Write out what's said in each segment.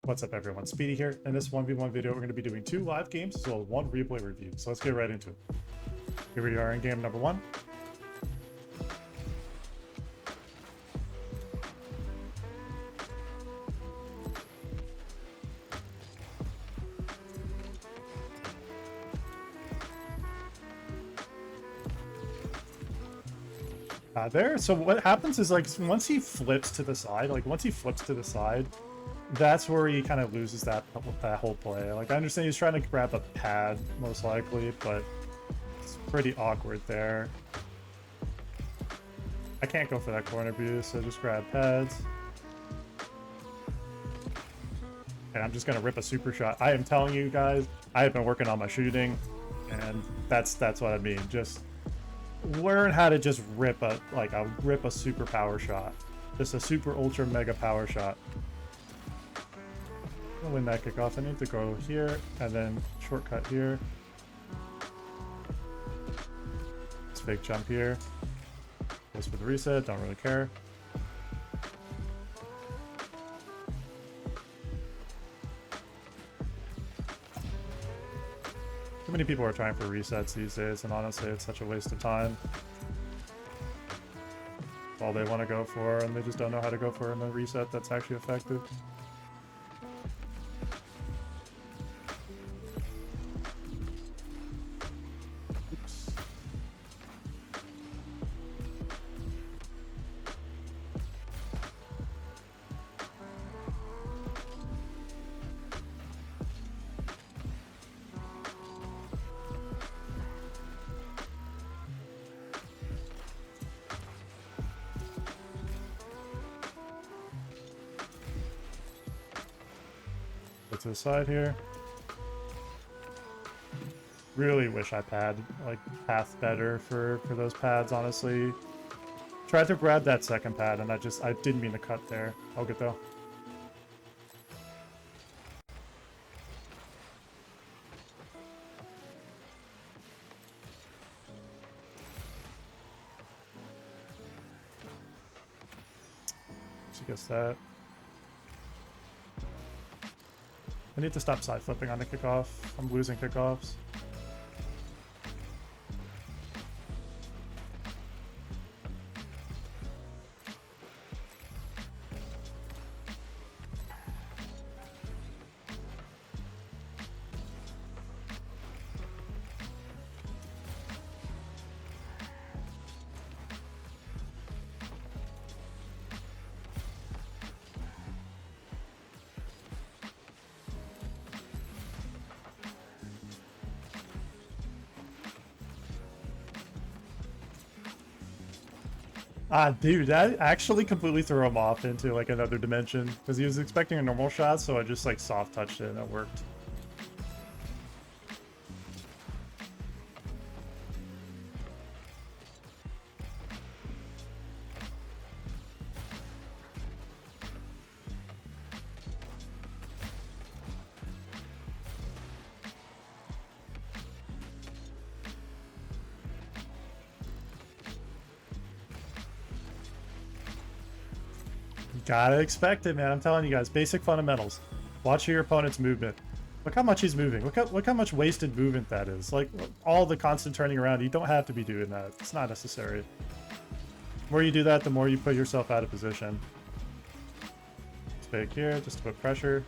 What's up everyone, Speedy here. In this 1v1 video, we're going to be doing 2 live games as well as 1 replay review. So let's get right into it. Here we are in game number 1. So what happens is, like, once he flips to the side, that's where he kind of loses that whole play. Like, I understand he's trying to grab a pad, most likely, but it's pretty awkward there. I can't go for that corner view, so just grab pads. And I'm just gonna rip a super shot. I am telling you guys, I have been working on my shooting, and that's what I mean. Just learn how to just rip a super power shot. Just a super ultra mega power shot. I'll win that kickoff. I need to go here and then shortcut here. This fake jump here. Goes for the reset, don't really care. Too many people are trying for resets these days, and honestly, it's such a waste of time. All they want to go for, and they just don't know how to go for a reset that's actually effective. Oops. To the side here. Really wish I had path better for those pads, honestly. Tried to grab that second pad and I didn't mean to cut there. I'll get though. So I guess that. I need to stop side flipping on the kickoff. I'm losing kickoffs. Dude, that actually completely threw him off into like another dimension because he was expecting a normal shot, so I just like soft touched it and it worked. Gotta expect it, man. I'm telling you guys, basic fundamentals. Watch your opponent's movement. Look how much he's moving. Look how much wasted movement that is. Like, all the constant turning around, you don't have to be doing that. It's not necessary. The more you do that, the more you put yourself out of position. Let's fake here, just to put pressure.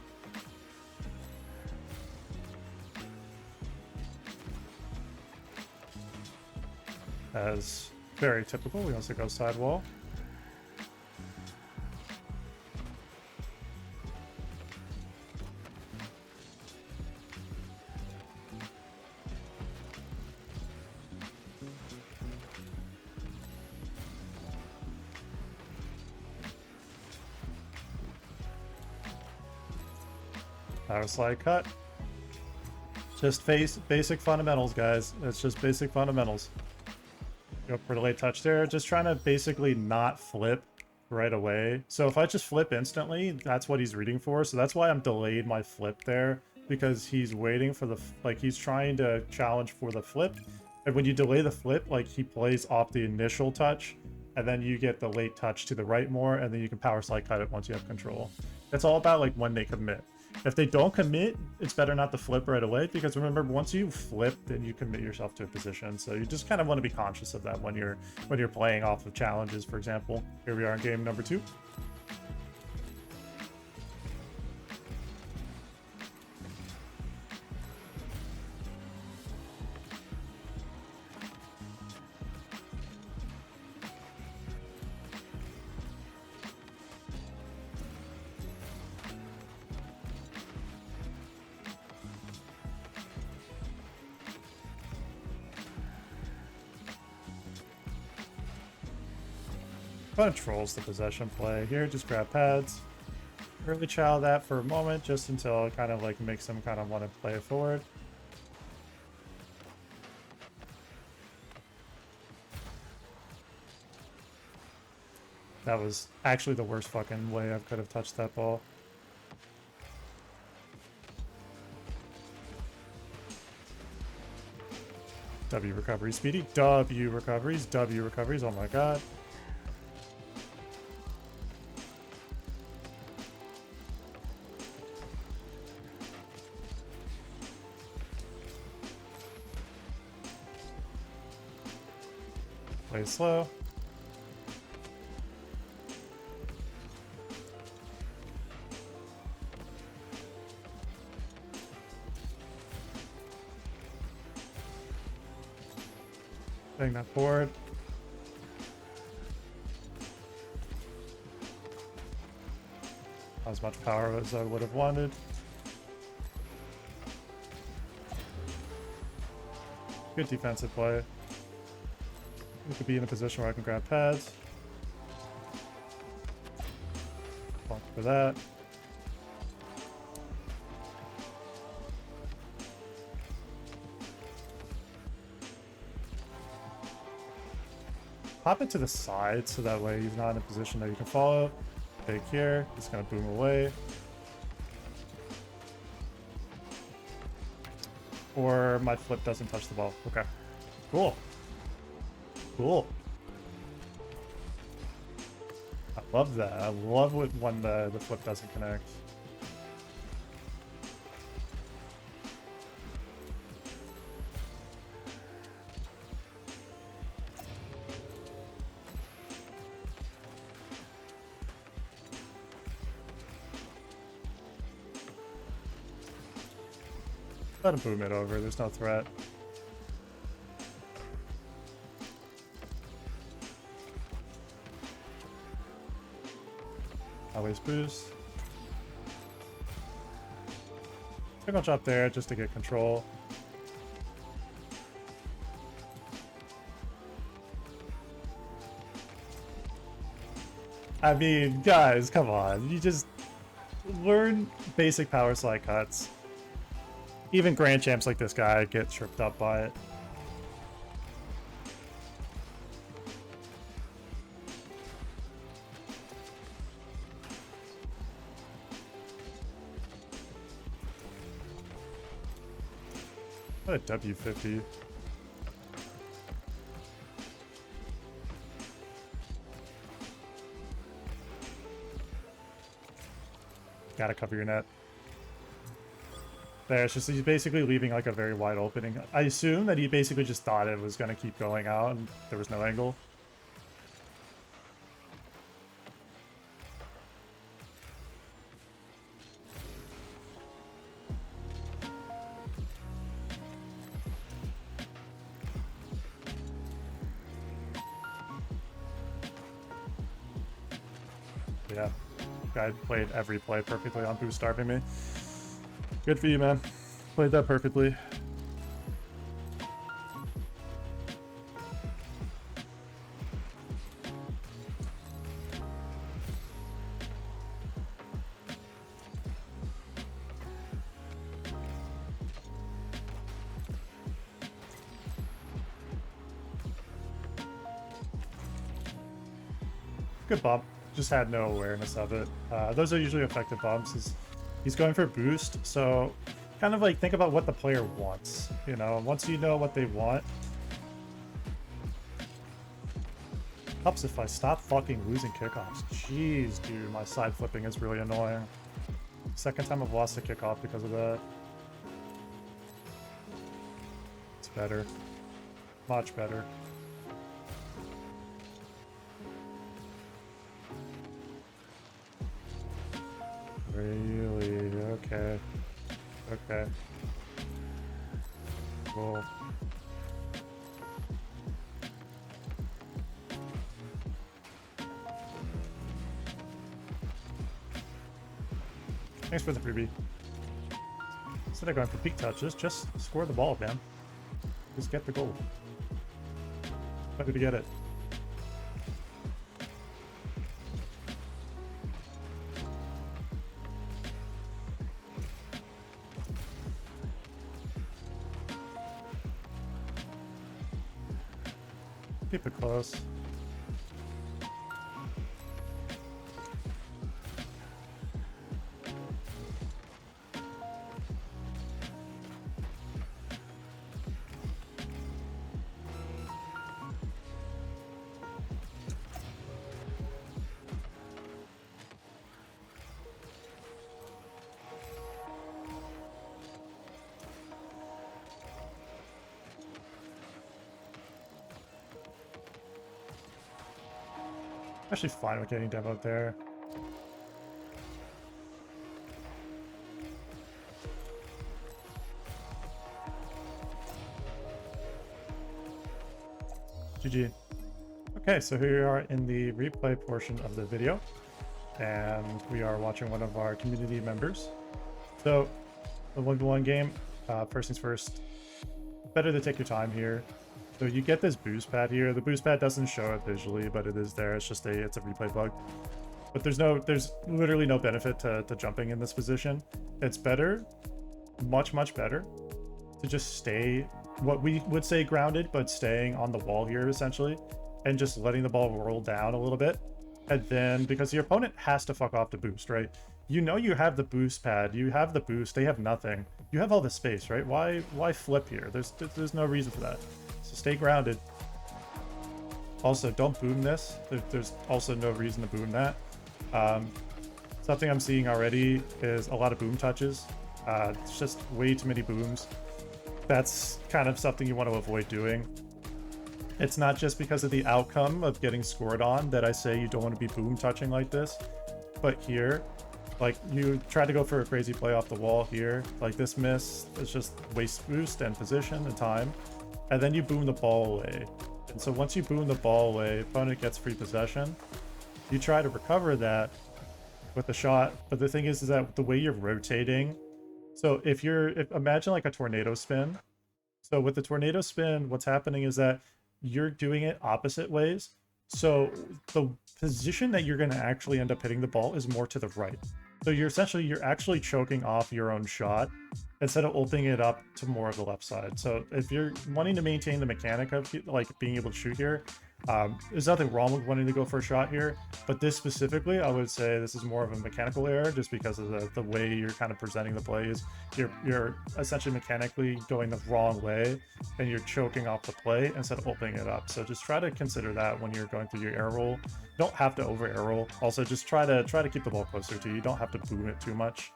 As very typical, we also go sidewall. Power slide cut. Just basic fundamentals, guys. It's just basic fundamentals. Go for the late touch there. Just trying to basically not flip right away. So if I just flip instantly, that's what he's reading for. So that's why I'm delayed my flip there, because he's waiting for the, he's trying to challenge for the flip. And when you delay the flip, like, he plays off the initial touch, and then you get the late touch to the right more, and then you can power slide cut it once you have control. It's all about, like, when they commit. If they don't commit, it's better not to flip right away, because remember, once you flip, then you commit yourself to a position. So you just kind of want to be conscious of that when you're playing off of challenges, for example. Here we are in game number 2. Controls the possession play here. Just grab pads, early chow that for a moment, just until it kind of like makes them kind of want to play it forward. That was actually the worst fucking way I could have touched that ball. W recovery, speedy. W recoveries. W recoveries. Oh my god. Play slow. Putting that forward. Not as much power as I would have wanted. Good defensive play. We could be in a position where I can grab pads. Block for that. Pop it to the side so that way he's not in a position that you can follow. Take here. He's gonna boom away. Or my flip doesn't touch the ball. Okay. Cool. Cool. I love that. I love it when the flip doesn't connect. Let him boom it over. There's no threat. Always boost. I'm gonna drop there just to get control. I mean, guys, come on. You just learn basic power slide cuts. Even grand champs like this guy get tripped up by it. What a W50. Gotta cover your net. There, it's just he's basically leaving like a very wide opening. I assume that he basically just thought it was gonna keep going out and there was no angle. Yeah, guy played every play perfectly on boost starving me. Good for you, man. Played that perfectly. Good bump. Just had no awareness of it. Those are usually effective bumps. He's going for boost, so kind of like think about what the player wants. You know, once you know what they want, helps if I stop fucking losing kickoffs. Jeez, dude, my side flipping is really annoying. Second time I've lost a kickoff because of that. It's better. Much better. Really? Okay. Okay. Cool. Thanks for the freebie. Instead of going for peak touches, just score the ball, man. Just get the goal. Happy to get it. Keep it close. Actually fine with getting demoed there. GG. Okay, so here we are in the replay portion of the video, and we are watching one of our community members. So, the 1v1 game, first things first, better to take your time here. So you get this boost pad here. The boost pad doesn't show it visually, but it is there. It's just it's a replay bug. But there's literally no benefit to jumping in this position. It's better, much better, to just stay what we would say grounded, but staying on the wall here essentially, and just letting the ball roll down a little bit. And then, because your opponent has to fuck off the boost, right? You know you have the boost pad, you have the boost, they have nothing. You have all the space, right? Why flip here? There's no reason for that. So stay grounded. Also, don't boom this. There's also no reason to boom that. Something I'm seeing already is a lot of boom touches. It's just way too many booms. That's kind of something you want to avoid doing. It's not just because of the outcome of getting scored on that I say you don't want to be boom touching like this, but here, like, you try to go for a crazy play off the wall here, like this miss, it's just waste boost and position and time, and then you boom the ball away. And so once you boom the ball away, opponent gets free possession. You try to recover that with a shot, but the thing is that the way you're rotating, so imagine like a tornado spin. So with the tornado spin, what's happening is that you're doing it opposite ways. So the position that you're going to actually end up hitting the ball is more to the right. So you're actually choking off your own shot instead of opening it up to more of the left side. So if you're wanting to maintain the mechanic of like being able to shoot here, there's nothing wrong with wanting to go for a shot here, but this specifically, I would say this is more of a mechanical error just because of the way you're kind of presenting the plays. You're essentially mechanically going the wrong way and you're choking off the play instead of opening it up. So just try to consider that when you're going through your air roll. You don't have to over air roll. Also, just try to keep the ball closer to you. You don't have to boom it too much.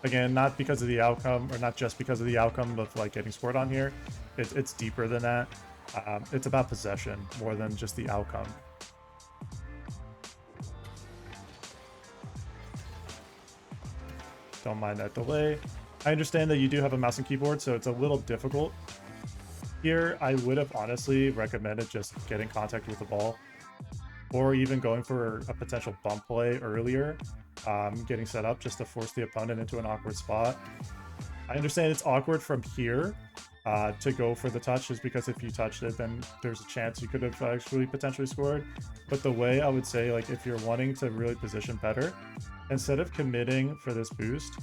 Again, not because of the outcome, or not just because of the outcome of like getting scored on here. It's deeper than that. It's about possession more than just the outcome. Don't mind that delay. I understand that you do have a mouse and keyboard, so it's a little difficult. Here, I would have honestly recommended just getting contact with the ball, or even going for a potential bump play earlier, getting set up just to force the opponent into an awkward spot. I understand it's awkward from here to go for the touch, just because if you touched it, then there's a chance you could have actually potentially scored. But the way I would say, like, if you're wanting to really position better, instead of committing for this boost,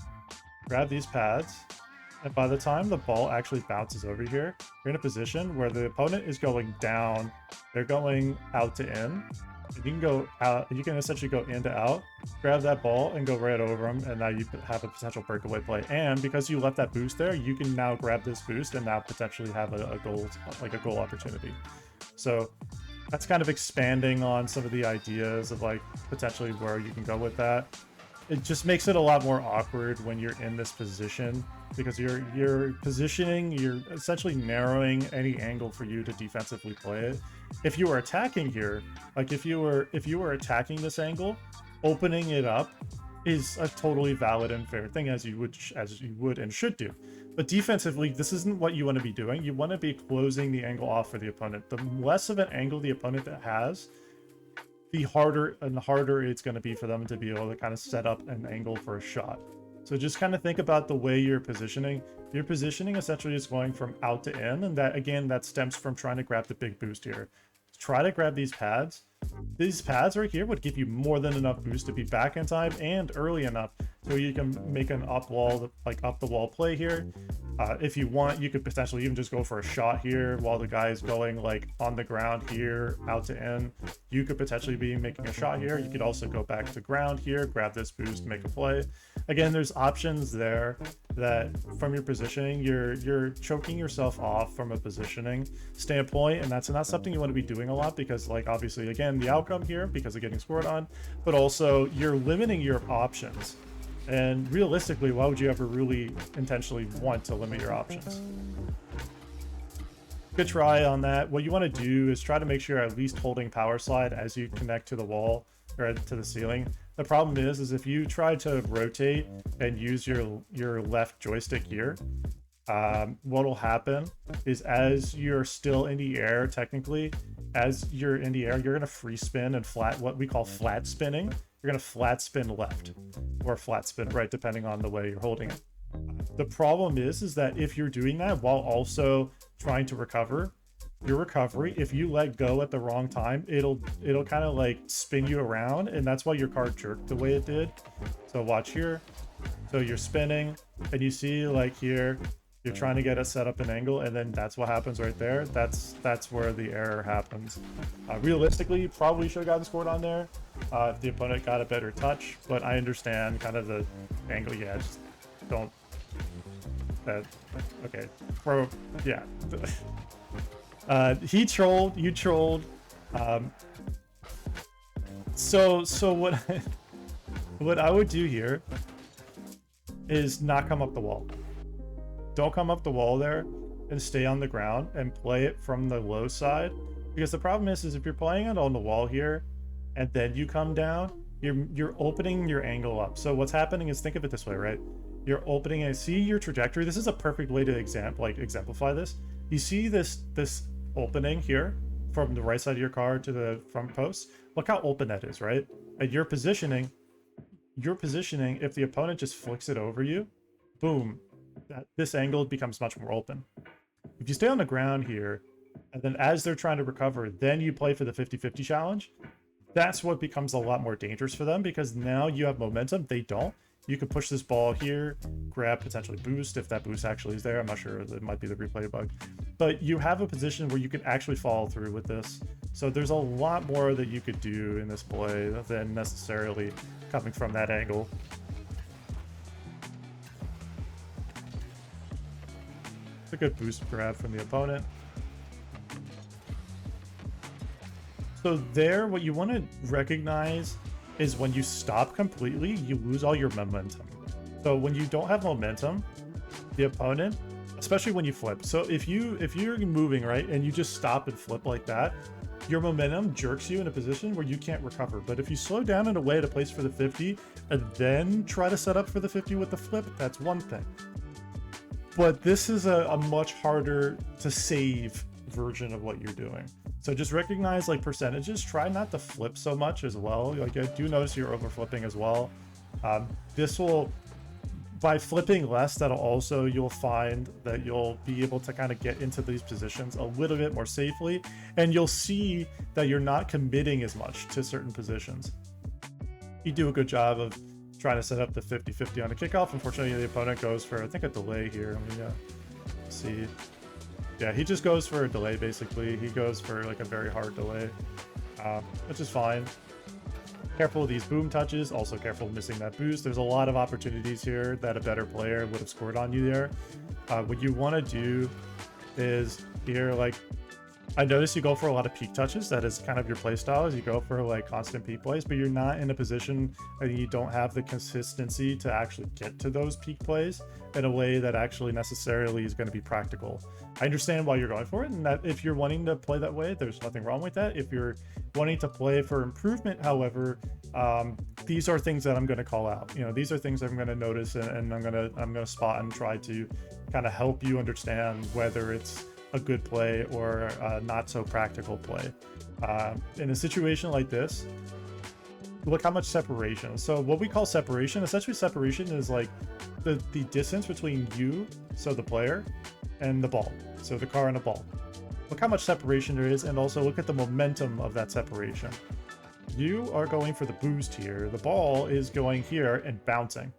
grab these pads, and by the time the ball actually bounces over here, you're in a position where the opponent is going down, they're going out to in. You can go out, you can essentially go in to out, grab that ball and go right over them, and now you have a potential breakaway play. And because you left that boost there, you can now grab this boost and now potentially have a goal, like a goal opportunity. So that's kind of expanding on some of the ideas of like potentially where you can go with that. It just makes it a lot more awkward when you're in this position because you're positioning, you're essentially narrowing any angle for you to defensively play it. If you were attacking here, like if you were attacking this angle, opening it up is a totally valid and fair thing as you would and should do. But defensively, this isn't what you want to be doing. You want to be closing the angle off for the opponent. The less of an angle the opponent has, the harder and harder it's going to be for them to be able to kind of set up an angle for a shot. So just kind of think about the way you're positioning. Your positioning essentially is going from out to in, and that again, that stems from trying to grab the big boost here. Try to grab these pads. These pads right here would give you more than enough boost to be back in time and early enough so you can make an up the wall play here. If you want, you could potentially even just go for a shot here while the guy is going like on the ground here out to in. You could potentially be making a shot here. You could also go back to ground here, grab this boost, make a play. Again, there's options there that from your positioning, you're choking yourself off from a positioning standpoint, and that's not something you want to be doing a lot because, like, obviously, again, the outcome here because of getting scored on, but also you're limiting your options. And realistically, why would you ever really intentionally want to limit your options? Good try on that. What you want to do is try to make sure you're at least holding power slide as you connect to the wall or to the ceiling. The problem is if you try to rotate and use your left joystick here, what will happen is as you're still in the air, technically, as you're in the air, you're going to free spin and what we call flat spinning. You're going to flat spin left or flat spin right, depending on the way you're holding it. The problem is that if you're doing that while also trying to recover, your recovery, if you let go at the wrong time, it'll kind of like spin you around, and that's why your card jerked the way it did. So watch here. So you're spinning, and you see like here, you're trying to get it set up an angle, and then that's what happens right there. That's where the error happens. Realistically, you probably should have gotten scored on there if the opponent got a better touch, but I understand kind of the angle. Yeah, just don't. Okay, bro. Yeah. He trolled. You trolled. So what? What I would do here is not come up the wall. Don't come up the wall there and stay on the ground and play it from the low side, because the problem is if you're playing it on the wall here and then you come down, you're opening your angle up. So what's happening is, think of it this way, right? You're opening and see your trajectory. This is a perfect way to exemplify this. You see this opening here from the right side of your card to the front post. Look how open that is, right? And your positioning, if the opponent just flicks it over you, boom, this angle becomes much more open. If you stay on the ground here, and then as they're trying to recover, then you play for the 50-50 challenge, that's what becomes a lot more dangerous for them, because now you have momentum, they don't. You can push this ball here, grab potentially boost if that boost actually is there. I'm not sure, it might be the replay bug. But you have a position where you can actually follow through with this. So there's a lot more that you could do in this play than necessarily coming from that angle. A good boost grab from the opponent. So there, what you want to recognize is when you stop completely, you lose all your momentum. So when you don't have momentum, the opponent, especially when you flip. So if you're moving, right, and you just stop and flip like that, your momentum jerks you in a position where you can't recover. But if you slow down in a way to place for the 50 and then try to set up for the 50 with the flip, that's one thing. But this is a much harder to save version of what you're doing. So just recognize like percentages. Try not to flip so much as well. Like, I do notice you're over flipping as well. This will, by flipping less, that'll also, you'll find that you'll be able to kind of get into these positions a little bit more safely, and you'll see that you're not committing as much to certain positions. You do a good job of trying to set up the 50-50 on a kickoff. Unfortunately, the opponent goes for, I think, a delay here. Let me see. Yeah, he just goes for a delay, basically. He goes for like a very hard delay, which is fine. Careful of these boom touches. Also careful of missing that boost. There's a lot of opportunities here that a better player would have scored on you there. What you want to do is here, like, I notice you go for a lot of peak touches. That is kind of your play style, is you go for like constant peak plays, but you're not in a position and you don't have the consistency to actually get to those peak plays in a way that actually necessarily is going to be practical. I understand why you're going for it, and that if you're wanting to play that way, there's nothing wrong with that. If you're wanting to play for improvement, however, these are things that I'm going to call out. You know, these are things I'm going to notice, and I'm going to spot and try to kind of help you understand whether it's a good play or not so practical play. In a situation like this, look how much separation. So what we call separation, essentially separation is like the distance between you, so the player, and the ball, so the car and the ball. Look how much separation there is, and also look at the momentum of that separation. You are going for the boost here. The ball is going here and bouncing.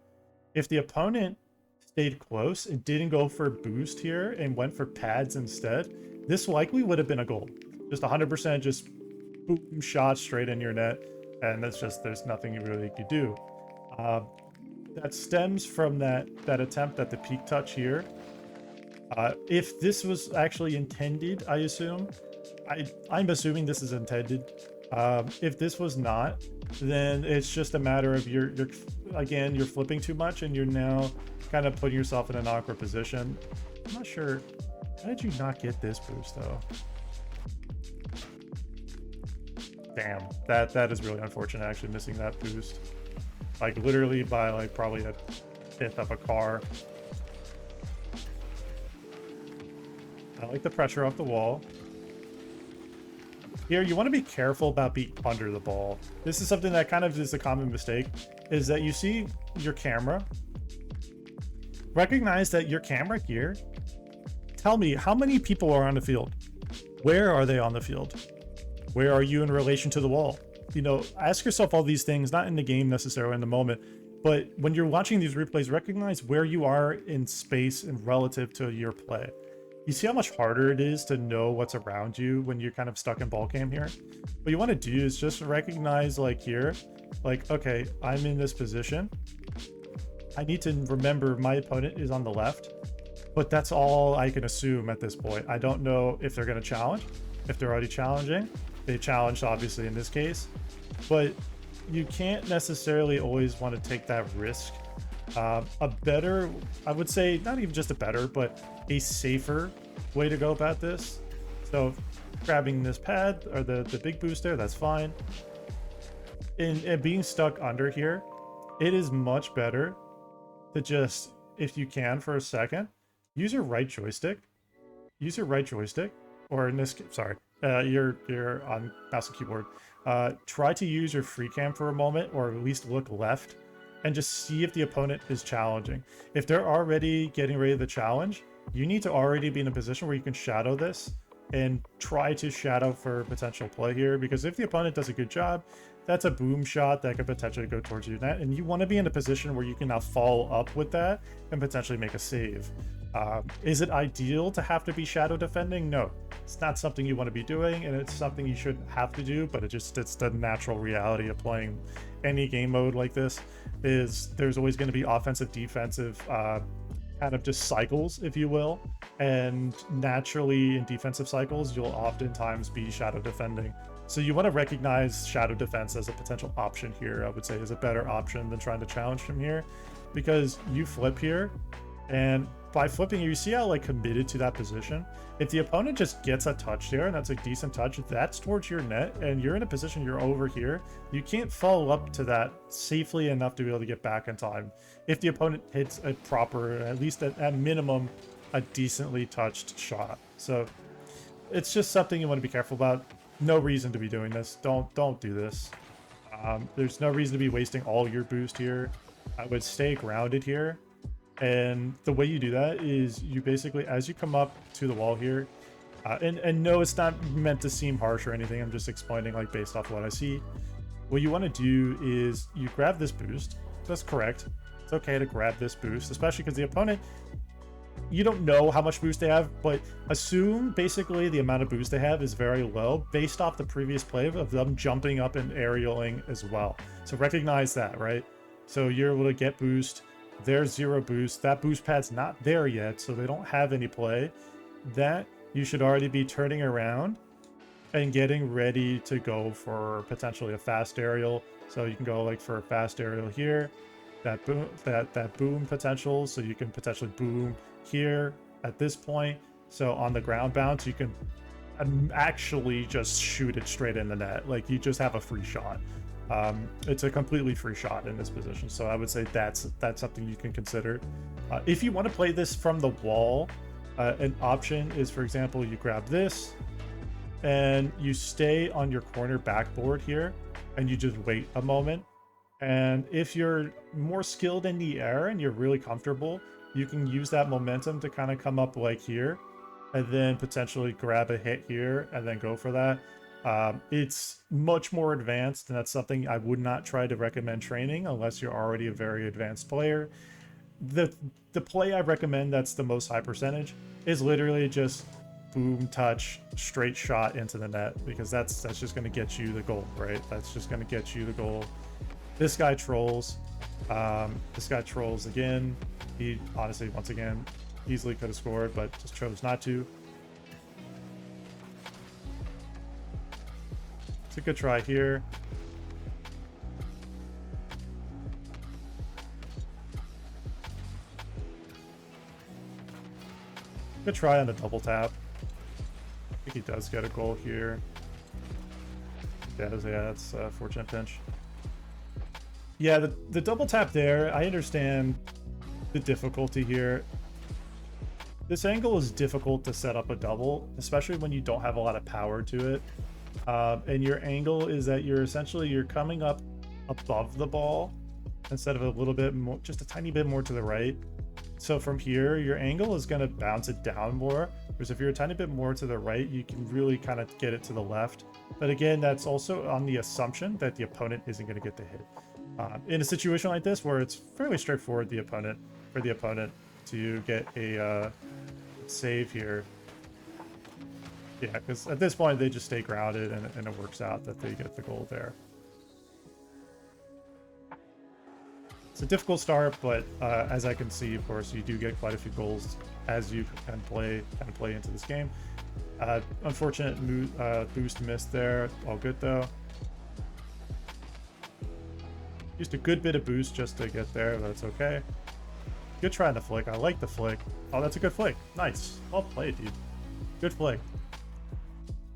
If the opponent stayed close and didn't go for boost here and went for pads instead, this likely would have been a goal. Just 100% just boom shot straight in your net, and that's just, there's nothing you really could do. That stems from that attempt at the peak touch here. If this was actually intended, I assume, I'm assuming this is intended. If this was not, then it's just a matter of you're flipping too much, and you're now kind of putting yourself in an awkward position. I'm not sure. How did you not get this boost though? Damn, that is really unfortunate, actually missing that boost. Like literally by like probably a fifth of a car. I like the pressure off the wall. Here, you want to be careful about being under the ball. This is something that kind of is a common mistake, is that you see your camera. Recognize that your camera here, tell me how many people are on the field? Where are they on the field? Where are you in relation to the wall? You know, ask yourself all these things, not in the game necessarily in the moment, but when you're watching these replays, recognize where you are in space and relative to your play. You see how much harder it is to know what's around you when you're kind of stuck in ball cam here? What you want to do is just recognize, like here, like, okay, I'm in this position. I need to remember my opponent is on the left, but that's all I can assume at this point. I don't know if they're going to challenge, if they're already challenging. They challenged, obviously, in this case, but you can't necessarily always want to take that risk. A better, I would say, not even just a better, but a safer way to go about this. So grabbing this pad or the big boost there, that's fine. And being stuck under here, it is much better to just, if you can for a second, use your right joystick. Use your right joystick, or in this case, sorry, you're on mouse and keyboard. Try to use your free cam for a moment, or at least look left, and just see if the opponent is challenging. If they're already getting ready to challenge, you need to already be in a position where you can shadow this and try to shadow for potential play here, because if the opponent does a good job, that's a boom shot that could potentially go towards your net, and you want to be in a position where you can now follow up with that and potentially make a save. Is it ideal to have to be shadow defending? No, it's not something you want to be doing, and it's something you shouldn't have to do, but it's the natural reality of playing any game mode like this. Is there's always going to be offensive, defensive, kind of just cycles, if you will, and naturally in defensive cycles you'll oftentimes be shadow defending. So you want to recognize shadow defense as a potential option here. I would say is a better option than trying to challenge from here, because you flip here, and by flipping, you see how like committed to that position. If the opponent just gets a touch there, and that's a decent touch, that's towards your net, and you're in a position you're over here, you can't follow up to that safely enough to be able to get back in time. If the opponent hits a proper, at least at minimum, a decently touched shot. So it's just something you want to be careful about. No reason to be doing this. Don't do this. There's no reason to be wasting all your boost here. I would stay grounded here. And the way you do that is you basically, as you come up to the wall here, and no, it's not meant to seem harsh or anything. I'm just explaining like based off what I see. What you want to do is you grab this boost. That's correct. It's okay to grab this boost, especially because the opponent, you don't know how much boost they have, but assume basically the amount of boost they have is very low based off the previous play of them jumping up and aerialing as well. So recognize that, right? So you're able to get boost. There's zero boost. That boost pad's not there yet, so they don't have any play. That you should already be turning around and getting ready to go for potentially a fast aerial. So you can go like for a fast aerial here, that boom, that boom potential. So you can potentially boom here at this point. So on the ground bounce, you can actually just shoot it straight in the net. Like you just have a free shot. It's a completely free shot in this position. So I would say that's something you can consider. If you want to play this from the wall, an option is, for example, you grab this and you stay on your corner backboard here and you just wait a moment. And if you're more skilled in the air and you're really comfortable, you can use that momentum to kind of come up like here and then potentially grab a hit here and then go for that. It's much more advanced, and that's something I would not try to recommend training unless you're already a very advanced player. The play I recommend that's the most high percentage is literally just boom, touch, straight shot into the net, because that's just going to get you the goal, right? That's just going to get you the goal. This guy trolls. This guy trolls again. He honestly, once again, easily could have scored, but just chose not to. It's a good try here. Good try on the double tap. I think he does get a goal here. Yeah, that's a fortunate pinch. Yeah, the double tap there, I understand the difficulty here. This angle is difficult to set up a double, especially when you don't have a lot of power to it. And your angle is that you're coming up above the ball instead of a little bit more, just a tiny bit more to the right. So from here, your angle is going to bounce it down more. Whereas if you're a tiny bit more to the right, you can really kind of get it to the left. But again, that's also on the assumption that the opponent isn't going to get the hit. In a situation like this, where it's fairly straightforward, for the opponent to get a save here. Yeah, because at this point they just stay grounded and it works out that they get the goal there. It's a difficult start, but as I can see, of course, you do get quite a few goals as you can play into this game. Unfortunate boost missed there. All good though. Used a good bit of boost just to get there, but it's okay. Good try on the flick. I like the flick. Oh, that's a good flick. Nice. Well played, dude. Good flick.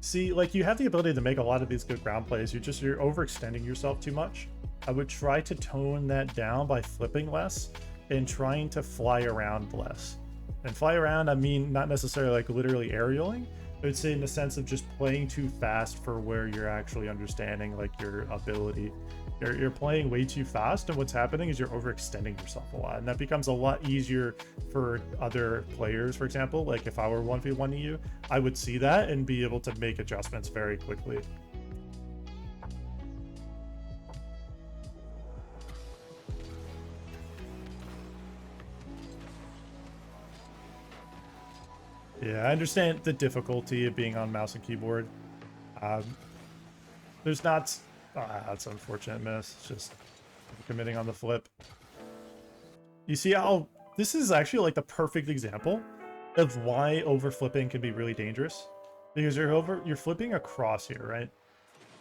See, like, you have the ability to make a lot of these good ground plays. You're overextending yourself too much. I would try to tone that down by flipping less and trying to fly around less. And fly around, I mean, not necessarily like literally aerialing. I would say in the sense of just playing too fast for where you're actually understanding like your ability. You're playing way too fast, and what's happening is you're overextending yourself a lot, and that becomes a lot easier for other players. For example, like if I were 1v1ing you, I would see that and be able to make adjustments very quickly. Yeah, I understand the difficulty of being on mouse and keyboard. There's not... that's an unfortunate miss. It's just committing on the flip. You see how... This is actually like the perfect example of why over flipping can be really dangerous. Because you're flipping across here, right?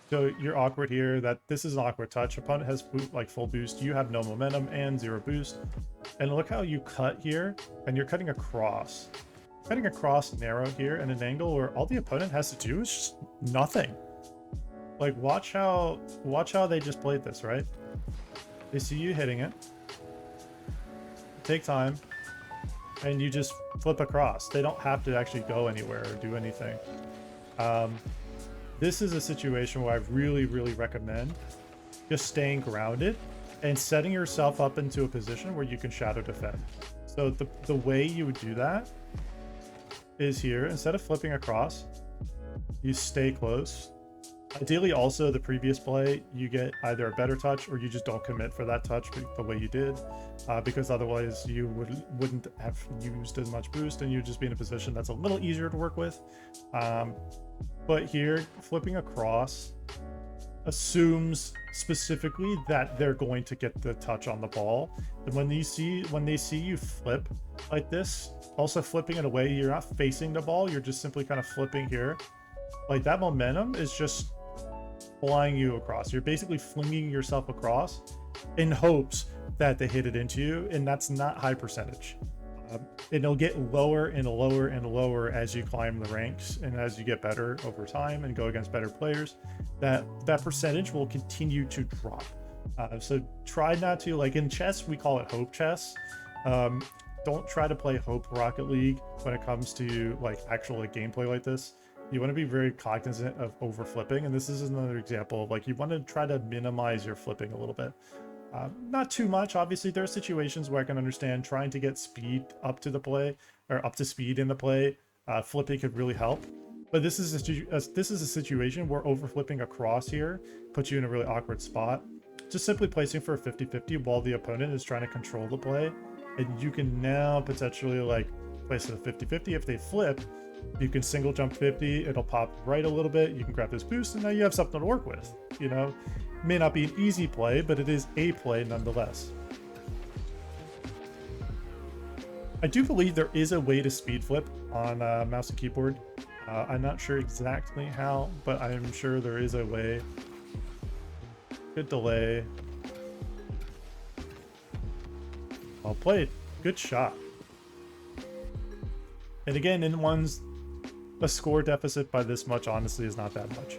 So you're awkward here. This is an awkward touch. Opponent has like full boost. You have no momentum and 0 boost. And look how you cut here, and you're cutting across. Cutting across narrow here at an angle where all the opponent has to do is just nothing. Like, watch how they just played this, right? They see you hitting it, take time, and you just flip across. They don't have to actually go anywhere or do anything. This is a situation where I really, really recommend just staying grounded and setting yourself up into a position where you can shadow defend. So the way you would do that is here, instead of flipping across, you stay close. Ideally, also the previous play, you get either a better touch or you just don't commit for that touch the way you did, because otherwise you wouldn't have used as much boost and you'd just be in a position that's a little easier to work with. But here, flipping across, assumes specifically that they're going to get the touch on the ball. And when they see you flip like this, also flipping it away, you're not facing the ball, you're just simply kind of flipping here. Like that momentum is just flying you across. You're basically flinging yourself across in hopes that they hit it into you, and that's not high percentage. It'll get lower and lower and lower as you climb the ranks and as you get better over time and go against better players. That percentage will continue to drop. So try not to, like in chess, we call it hope chess. Don't try to play hope Rocket League when it comes to like actual like gameplay like this. You want to be very cognizant of over flipping, and this is another example of like you want to try to minimize your flipping a little bit. Not too much. Obviously, there are situations where I can understand trying to get speed up to the play or up to speed in the play. Flipping could really help, but this is a situation where over flipping across here puts you in a really awkward spot. Just simply placing for a 50-50 while the opponent is trying to control the play, and you can now potentially like place it a 50-50. If they flip, you can single jump 50. It'll pop right a little bit. You can grab this boost, and now you have something to work with. You know. May not be an easy play, but it is a play nonetheless. I do believe there is a way to speed flip on mouse and keyboard. I'm not sure exactly how, but I'm sure there is a way. Good delay. Well played. Good shot. And again, in ones, a score deficit by this much honestly is not that much.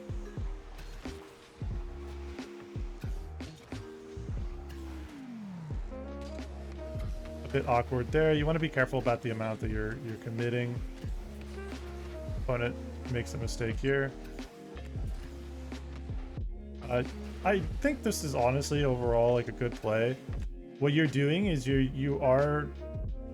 Bit awkward there. You want to be careful about the amount that you're committing. Opponent makes a mistake here. I think this is honestly overall like a good play. What you're doing is you are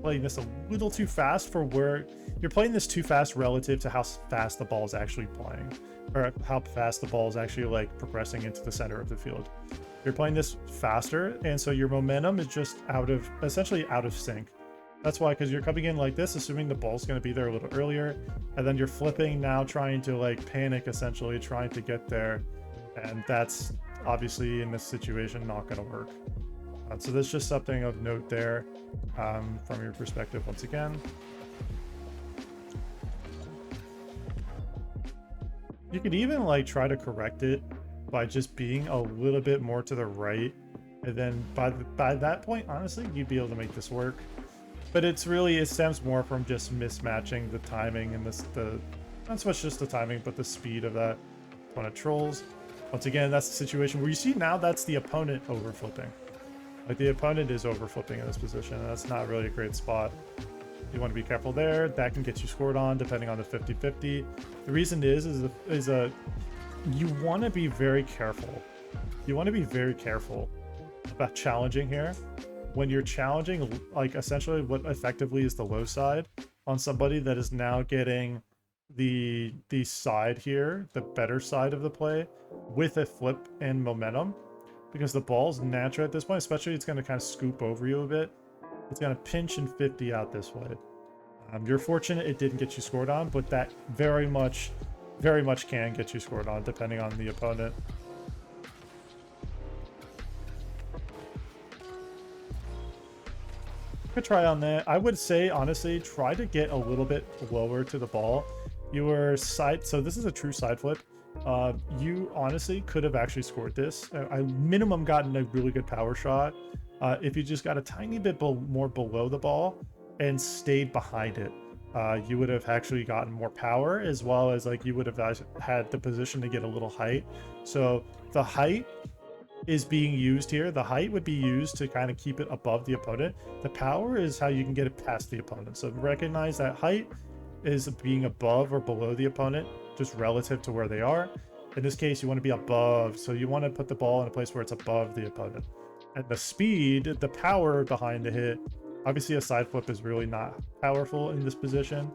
playing this a little too fast for where you're playing this too fast relative to how fast the ball is actually playing, or how fast the ball is actually like progressing into the center of the field. You're playing this faster, and so your momentum is just essentially out of sync. That's why, because you're coming in like this, assuming the ball's going to be there a little earlier, and then you're flipping now, trying to like panic, essentially trying to get there, and that's obviously in this situation not going to work. So that's just something of note there from your perspective once again. You could even like try to correct it by just being a little bit more to the right, and then by that point honestly you'd be able to make this work. But it stems more from just mismatching the timing and not so much just the timing but the speed of that opponent trolls. Once again, that's the situation where you see now that's the opponent over flipping. Like the opponent is over flipping in this position, and that's not really a great spot. You want to be careful there. That can get you scored on depending on the 50-50. The reason is you want to be very careful. You want to be very careful about challenging here. When you're challenging, like essentially what effectively is the low side on somebody that is now getting the side here, the better side of the play, with a flip and momentum, because the ball's natural at this point, especially it's going to kind of scoop over you a bit. It's going to pinch and 50 out this way. You're fortunate it didn't get you scored on, but that very much can get you scored on depending on the opponent. Good try on that. I would say honestly try to get a little bit lower to the ball. Your side, so this is a true side flip. You honestly could have actually scored this. I minimum gotten a really good power shot if you just got a tiny bit more below the ball and stayed behind it. You would have actually gotten more power, as well as like you would have had the position to get a little height. So the height is being used here. The height would be used to kind of keep it above the opponent. The power is how you can get it past the opponent. So recognize that height is being above or below the opponent, just relative to where they are. In this case, you want to be above, so you want to put the ball in a place where it's above the opponent. And the speed, the power behind the hit, obviously a side flip is really not powerful in this position,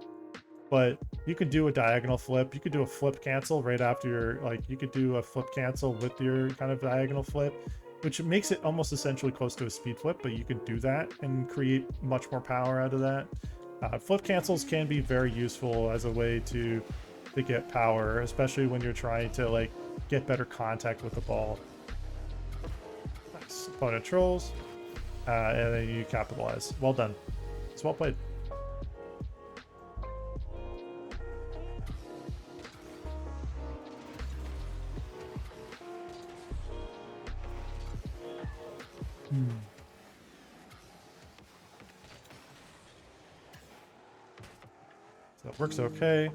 but you could do a diagonal flip. You could do a flip cancel right after your, you could do a flip cancel with your kind of diagonal flip, which makes it almost essentially close to a speed flip, but you can do that and create much more power out of that. Flip cancels can be very useful as a way to get power, especially when you're trying to get better contact with the ball. Nice. Opponent trolls, and then you capitalize. Well done. It's well played. So that works okay.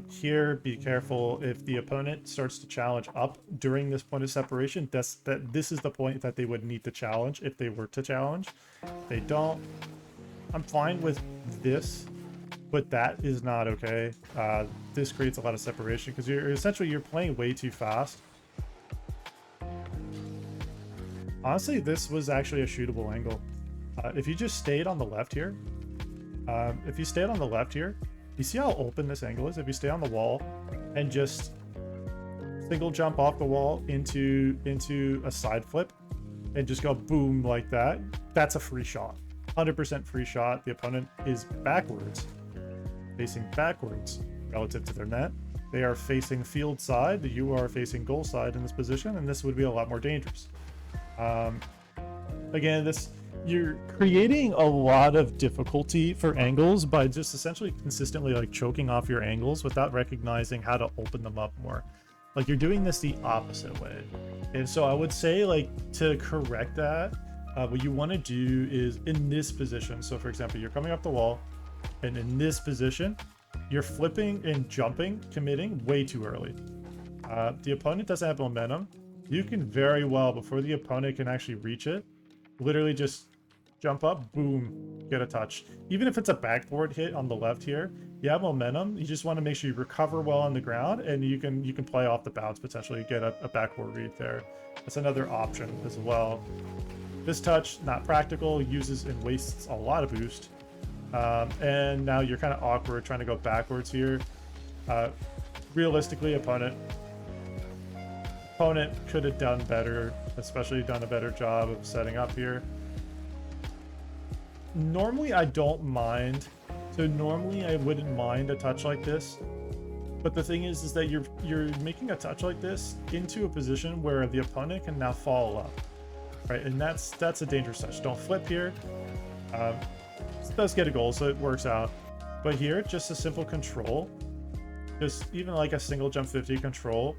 Here, be careful if the opponent starts to challenge up during this point of separation. This is the point that they would need to challenge if they were to challenge. If they don't, I'm fine with this, but that is not okay. This creates a lot of separation because you're playing way too fast. Honestly, this was actually a shootable angle. If you just stayed on the left here, you see how open this angle is? If you stay on the wall and just single jump off the wall into a side flip and just go boom like that, that's a free shot. 100% free shot. The opponent is backwards, facing backwards relative to their net. They are facing field side. You are facing goal side in this position, and this would be a lot more dangerous. Again, you're creating a lot of difficulty for angles by just essentially consistently like choking off your angles without recognizing how to open them up more. Like you're doing this the opposite way. And so I would say, like, to correct that, what you want to do is in this position. So for example, you're coming up the wall, and in this position, you're flipping and jumping, committing way too early. The opponent doesn't have momentum. You can very well, before the opponent can actually reach it, literally just jump up, boom, get a touch. Even if it's a backboard hit on the left here, you have momentum. You just want to make sure you recover well on the ground, and you can play off the bounce, potentially get a backboard read there. That's another option as well. This touch, not practical, uses and wastes a lot of boost. And now you're kind of awkward trying to go backwards here. Realistically, opponent could have done better, especially done a better job of setting up here. Normally I don't mind, so normally I wouldn't mind a touch like this, but the thing is that you're making a touch like this into a position where the opponent can now follow up, right? And that's a dangerous touch. Don't flip here. This does get a goal, so it works out, but here just a simple control, just even like a single jump 50 control,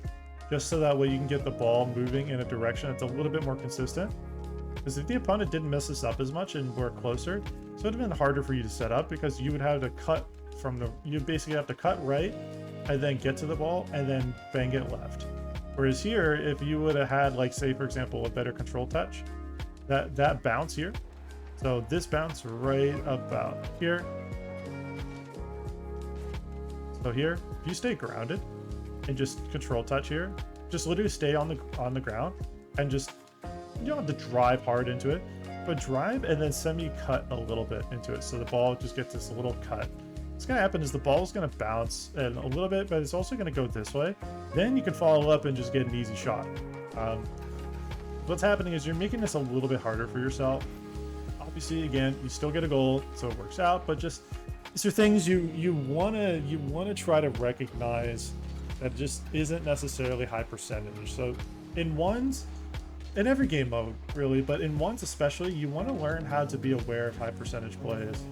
just so that way you can get the ball moving in a direction that's a little bit more consistent. Because if the opponent didn't mess this up as much and were closer, it would have been harder for you to set up, because you would have to cut you basically have to cut right and then get to the ball and then bang it left. Whereas here, if you would have had, like, say for example, a better control touch, that bounce here, so this bounce right about here. So here, if you stay grounded and just control touch here, just literally stay on the ground and just, you don't have to drive hard into it, but drive and then semi-cut a little bit into it, so the ball just gets this little cut. What's going to happen is the ball is going to bounce and a little bit, but it's also going to go this way. Then you can follow up and just get an easy shot. What's happening is you're making this a little bit harder for yourself. Obviously, again, you still get a goal, so it works out, but just these are things you want to try to recognize that just isn't necessarily high percentage. So in ones, in every game mode really, but in ones especially, you want to learn how to be aware of high percentage plays.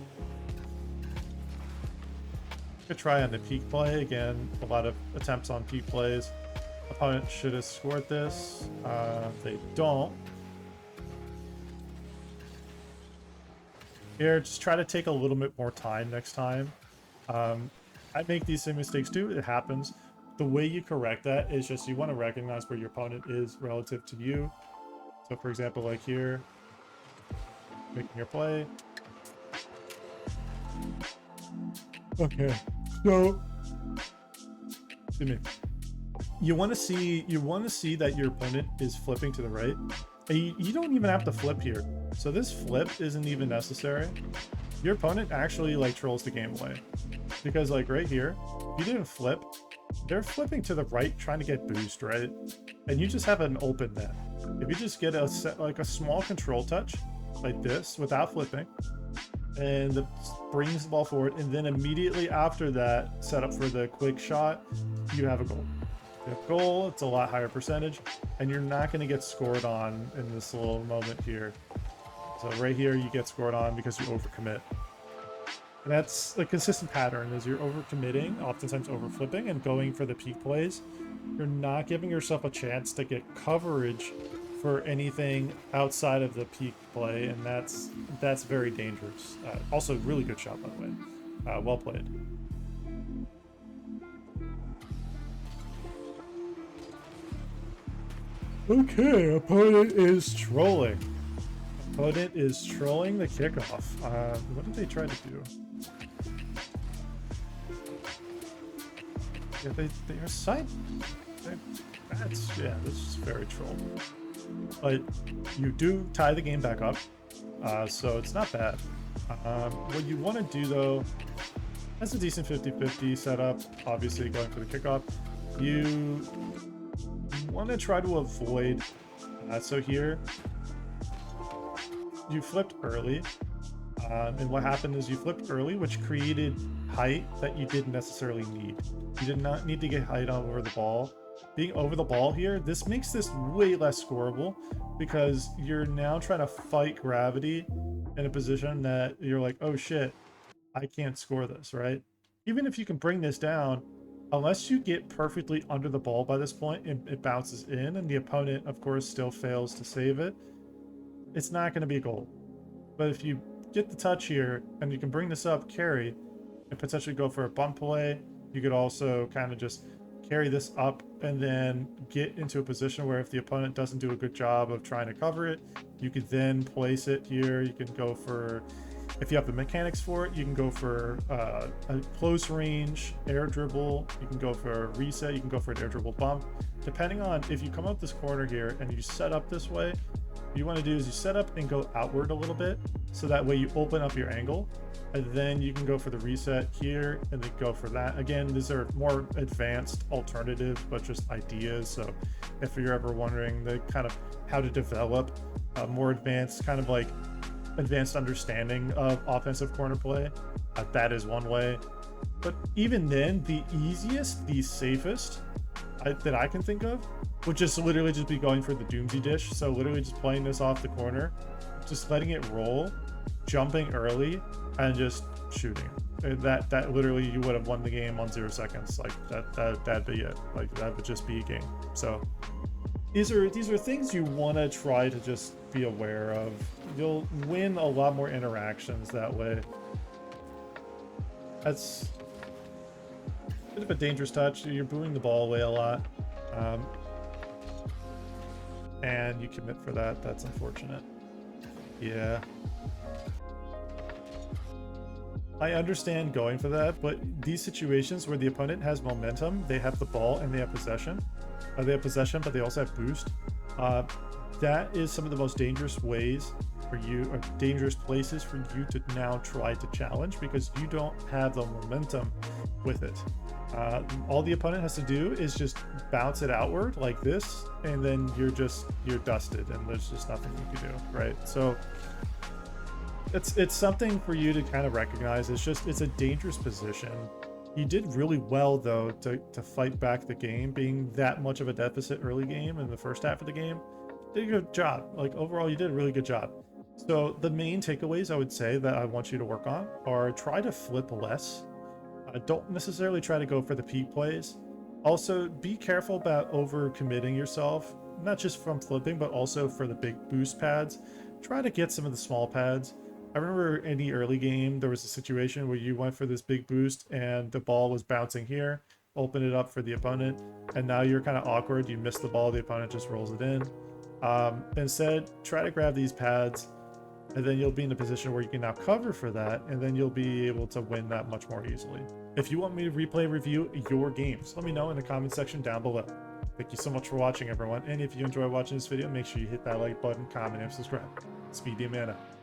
Could try on the peak play. Again, a lot of attempts on peak plays. Opponent should have scored this. They don't. Here, just try to take a little bit more time next time. I make these same mistakes too. It happens. The way you correct that is just you want to recognize where your opponent is relative to you. So for example, like here, making your play. Okay, so excuse me. You want to see that your opponent is flipping to the right. And you don't even have to flip here. So this flip isn't even necessary. Your opponent actually like trolls the game away, because like right here, you didn't flip. They're flipping to the right, trying to get boost, right? And you just have an open net. If you just get a small control touch like this without flipping, and it brings the ball forward, and then immediately after that, set up for the quick shot, you have a goal. You have goal, it's a lot higher percentage, and you're not going to get scored on in this little moment here. So right here, you get scored on because you overcommit. And that's the consistent pattern, is you're overcommitting, oftentimes overflipping, and going for the peak plays. You're not giving yourself a chance to get coverage for anything outside of the peak play, and that's very dangerous. Also, really good shot, by the way. Well played. Okay, opponent is trolling. Opponent is trolling the kickoff. What did they try to do? Yeah, they are side. Yeah, this is very troll. But you do tie the game back up, so it's not bad. What you want to do though, that's a decent 50-50 setup. Obviously, going for the kickoff, you want to try to avoid. So here, you flipped early, and what happened is you flipped early, which created height that you didn't necessarily need. You did not need to get height over the ball. Being over the ball here, this makes this way less scoreable because you're now trying to fight gravity in a position that you're like, oh shit, I can't score this, right? Even if you can bring this down, unless you get perfectly under the ball by this point, it bounces in, and the opponent, of course, still fails to save it. It's not going to be a goal. But if you get the touch here and you can bring this up, carry, and potentially go for a bump play, you could also kind of just carry this up and then get into a position where if the opponent doesn't do a good job of trying to cover it, you could then place it here. You can go for, if you have the mechanics for it, you can go for a close range air dribble. You can go for a reset. You can go for an air dribble bump. Depending on if you come up this corner here and you set up this way, what you want to do is you set up and go outward a little bit. So that way you open up your angle. And then you can go for the reset here and then go for that. Again, these are more advanced alternatives, but just ideas. So if you're ever wondering the kind of how to develop a more advanced kind of like advanced understanding of offensive corner play, that is one way. But even then, the easiest, the safest that I can think of would just literally just be going for the Doomsy dish. So literally just playing this off the corner, just letting it roll, jumping early, and just shooting. That literally, you would have won the game on 0 seconds. Like that'd be it. Like that would just be a game. So these are things you want to try to just be aware of. You'll win a lot more interactions that way. That's a bit of a dangerous touch. You're booing the ball away a lot, and you commit for that. That's unfortunate. Yeah. I understand going for that, but these situations where the opponent has momentum, they have the ball and they have possession. They have possession, but they also have boost. That is some of the most dangerous ways for you, or dangerous places for you to now try to challenge, because you don't have the momentum with it. All the opponent has to do is just bounce it outward like this, and then you're dusted, and there's just nothing you can do, right? So it's something for you to kind of recognize. It's a dangerous position. You did really well though to fight back the game, being that much of a deficit early game in the first half of the game. Did a good job. Like overall, you did a really good job. So the main takeaways I would say that I want you to work on are try to flip less. Don't necessarily try to go for the peak plays. Also, be careful about over committing yourself, not just from flipping, but also for the big boost pads. Try to get some of the small pads. I remember in the early game, there was a situation where you went for this big boost and the ball was bouncing here, open it up for the opponent, and now you're kind of awkward. You miss the ball, the opponent just rolls it in. Instead, try to grab these pads, and then you'll be in a position where you can now cover for that, and then you'll be able to win that much more easily. If you want me to replay review your games, let me know in the comment section down below. Thank you so much for watching, everyone, and if you enjoy watching this video, make sure you hit that like button, comment, and subscribe. Speedy Man out.